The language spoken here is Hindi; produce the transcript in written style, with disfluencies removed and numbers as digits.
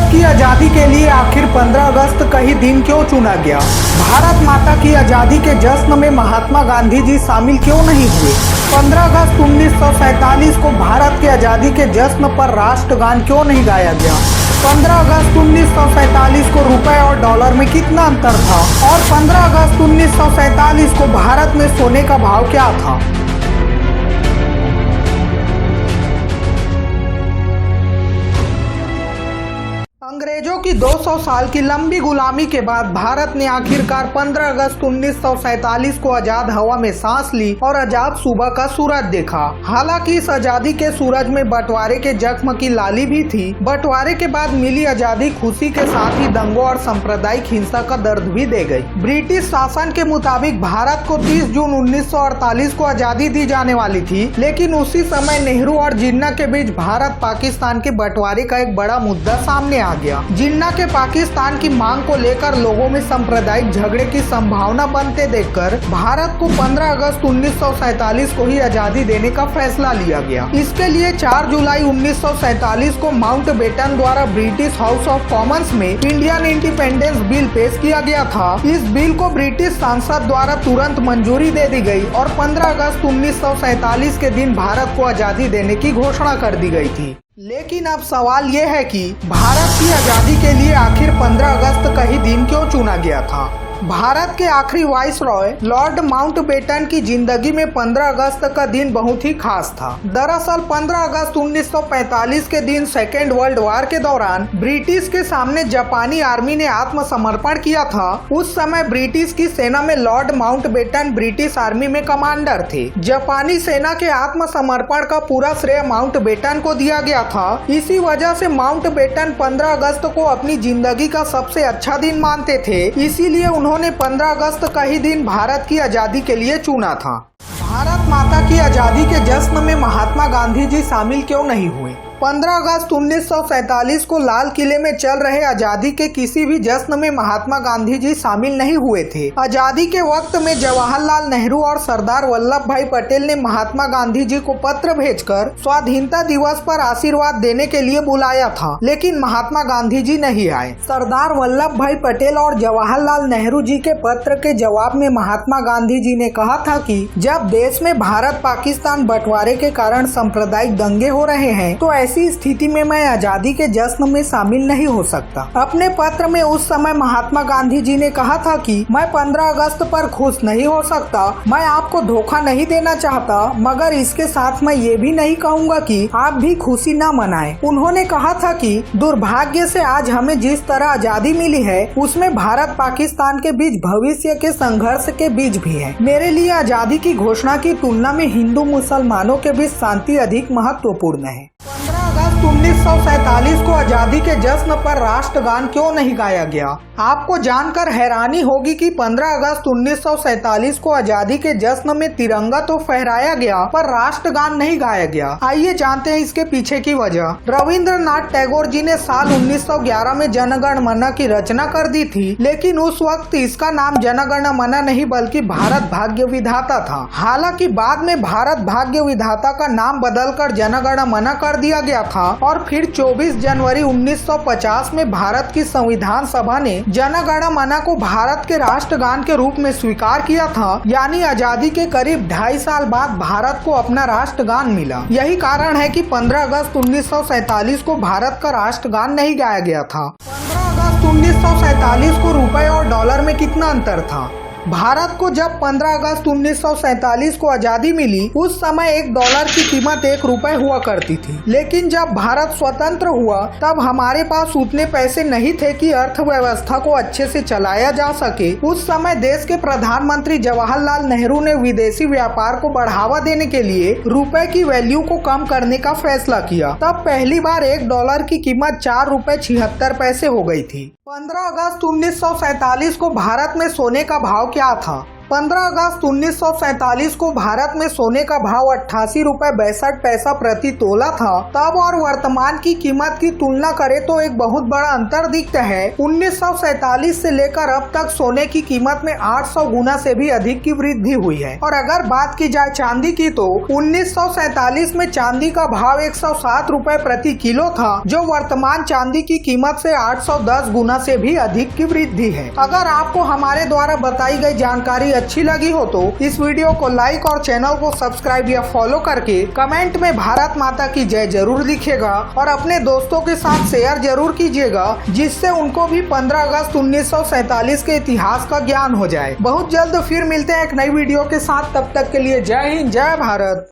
भारत की आजादी के लिए आखिर 15 अगस्त का ही दिन क्यों चुना गया? भारत माता की आजादी के जश्न में महात्मा गांधी जी शामिल क्यों नहीं हुए? 15 अगस्त 1947 को भारत की आजादी के जश्न पर राष्ट्रगान क्यों नहीं गाया गया? 15 अगस्त 1947 को रुपए और डॉलर में कितना अंतर था? और 15 अगस्त 1947 को भारत में सोने का भाव क्या था? अंग्रेजों की 200 साल की लंबी गुलामी के बाद भारत ने आखिरकार 15 अगस्त 1947 को आजाद हवा में सांस ली और आजाद सुबह का सूरज देखा। हालांकि इस आजादी के सूरज में बंटवारे के जख्म की लाली भी थी। बंटवारे के बाद मिली आजादी खुशी के साथ ही दंगों और सांप्रदायिक हिंसा का दर्द भी दे गई। ब्रिटिश शासन के मुताबिक भारत को 30 जून 1948 को आजादी दी जाने वाली थी, लेकिन उसी समय नेहरू और जिन्ना के बीच भारत पाकिस्तान के बंटवारे का एक बड़ा मुद्दा सामने आ गया। जिन्ना के पाकिस्तान की मांग को लेकर लोगों में सांप्रदायिक झगड़े की संभावना बनते देखकर भारत को 15 अगस्त 1947 को ही आजादी देने का फैसला लिया गया। इसके लिए 4 जुलाई 1947 को माउंटबेटन द्वारा ब्रिटिश हाउस ऑफ कॉमन्स में इंडियन इंडिपेंडेंस बिल पेश किया गया था। इस बिल को ब्रिटिश संसद द्वारा तुरंत मंजूरी दे दी गई और 15 अगस्त 1947 के दिन भारत को आजादी देने की घोषणा कर दी गई थी। लेकिन अब सवाल ये है कि भारत की आजादी के लिए आखिर 15 अगस्त का ही दिन क्यों चुना गया था? भारत के आखिरी वाइसरॉय लॉर्ड माउंटबेटन की जिंदगी में 15 अगस्त का दिन बहुत ही खास था। दरअसल 15 अगस्त 1945 के दिन सेकेंड वर्ल्ड वॉर के दौरान ब्रिटिश के सामने जापानी आर्मी ने आत्मसमर्पण किया था। उस समय ब्रिटिश की सेना में लॉर्ड माउंटबेटन ब्रिटिश आर्मी में कमांडर थे। जापानी सेना के आत्मसमर्पण का पूरा श्रेय माउंटबेटन को दिया गया था। इसी वजह से माउंटबेटन 15 अगस्त को अपनी जिंदगी का सबसे अच्छा दिन मानते थे। इसीलिए उन्होंने 15 अगस्त का ही दिन भारत की आजादी के लिए चुना था। भारत माता की आजादी के जश्न में महात्मा गांधी जी शामिल क्यों नहीं हुए? 15 अगस्त 1947 को लाल किले में चल रहे आजादी के किसी भी जश्न में महात्मा गांधी जी शामिल नहीं हुए थे। आजादी के वक्त में जवाहरलाल नेहरू और सरदार वल्लभ भाई पटेल ने महात्मा गांधी जी को पत्र भेजकर स्वाधीनता दिवस पर आशीर्वाद देने के लिए बुलाया था, लेकिन महात्मा गांधी जी नहीं आए। सरदार वल्लभ भाई पटेल और जवाहरलाल नेहरू जी के पत्र के जवाब में महात्मा गांधी जी ने कहा था कि जब देश में भारत पाकिस्तान बंटवारे के कारण सांप्रदायिक दंगे हो रहे हैं तो ऐसी स्थिति में मैं आजादी के जश्न में शामिल नहीं हो सकता। अपने पत्र में उस समय महात्मा गांधी जी ने कहा था कि मैं 15 अगस्त पर खुश नहीं हो सकता। मैं आपको धोखा नहीं देना चाहता, मगर इसके साथ मैं ये भी नहीं कहूँगा कि आप भी खुशी न मनाएं। उन्होंने कहा था कि दुर्भाग्य से आज हमें जिस तरह आजादी मिली है उसमें भारत पाकिस्तान के बीच भविष्य के संघर्ष के बीच भी है। मेरे लिए आजादी की घोषणा की तुलना में हिंदू मुसलमानों के बीच शांति अधिक महत्वपूर्ण है। 15 अगस्त 1947 को आजादी के जश्न पर राष्ट्रगान क्यों नहीं गाया गया? आपको जानकर हैरानी होगी कि 15 अगस्त 1947 को आजादी के जश्न में तिरंगा तो फहराया गया पर राष्ट्रगान नहीं गाया गया। आइए जानते हैं इसके पीछे की वजह। रविंद्रनाथ टैगोर जी ने साल 1911 में जनगण मन की रचना कर दी थी, लेकिन उस वक्त इसका नाम जनगण मन नहीं बल्कि भारत भाग्य विधाता था। हालांकि बाद में भारत भाग्य विधाता का नाम बदलकर जनगण मन कर दिया गया था और फिर 24 जनवरी 1950 में भारत की संविधान सभा ने जनगण मन को भारत के राष्ट्रगान के रूप में स्वीकार किया था। यानी आजादी के करीब 2.5 साल बाद भारत को अपना राष्ट्रगान मिला। यही कारण है कि 15 अगस्त 1947 को भारत का राष्ट्रगान नहीं गाया गया था। 15 अगस्त 1947 को रुपए और डॉलर में कितना अंतर था? भारत को जब 15 अगस्त 1947 को आजादी मिली उस समय $1 की कीमत ₹1 हुआ करती थी, लेकिन जब भारत स्वतंत्र हुआ तब हमारे पास उतने पैसे नहीं थे कि अर्थव्यवस्था को अच्छे से चलाया जा सके। उस समय देश के प्रधानमंत्री जवाहरलाल नेहरू ने विदेशी व्यापार को बढ़ावा देने के लिए रुपए की वैल्यू को कम करने का फैसला किया। तब पहली बार $1 की कीमत ₹4.76 हो गई थी। 15 अगस्त 1947 को भारत में सोने का भाव क्या था? 15 अगस्त 1947 को भारत में सोने का भाव 88 रुपए 62 पैसा प्रति तोला था। तब और वर्तमान की कीमत की तुलना करें तो एक बहुत बड़ा अंतर दिखता है। 1947 से लेकर अब तक सोने की कीमत में 800 गुना से भी अधिक की वृद्धि हुई है। और अगर बात की जाए चांदी की तो 1947 में चांदी का भाव 107 रुपए प्रति किलो था, जो वर्तमान चांदी की कीमत से 810 गुना से भी अधिक की वृद्धि है। अगर आपको हमारे द्वारा बताई गई जानकारी अच्छी लगी हो तो इस वीडियो को लाइक और चैनल को सब्सक्राइब या फॉलो करके कमेंट में भारत माता की जय जरूर लिखिएगा और अपने दोस्तों के साथ शेयर जरूर कीजिएगा, जिससे उनको भी 15 अगस्त 1947 के इतिहास का ज्ञान हो जाए। बहुत जल्द फिर मिलते हैं एक नई वीडियो के साथ, तब तक के लिए जय हिंद जय भारत।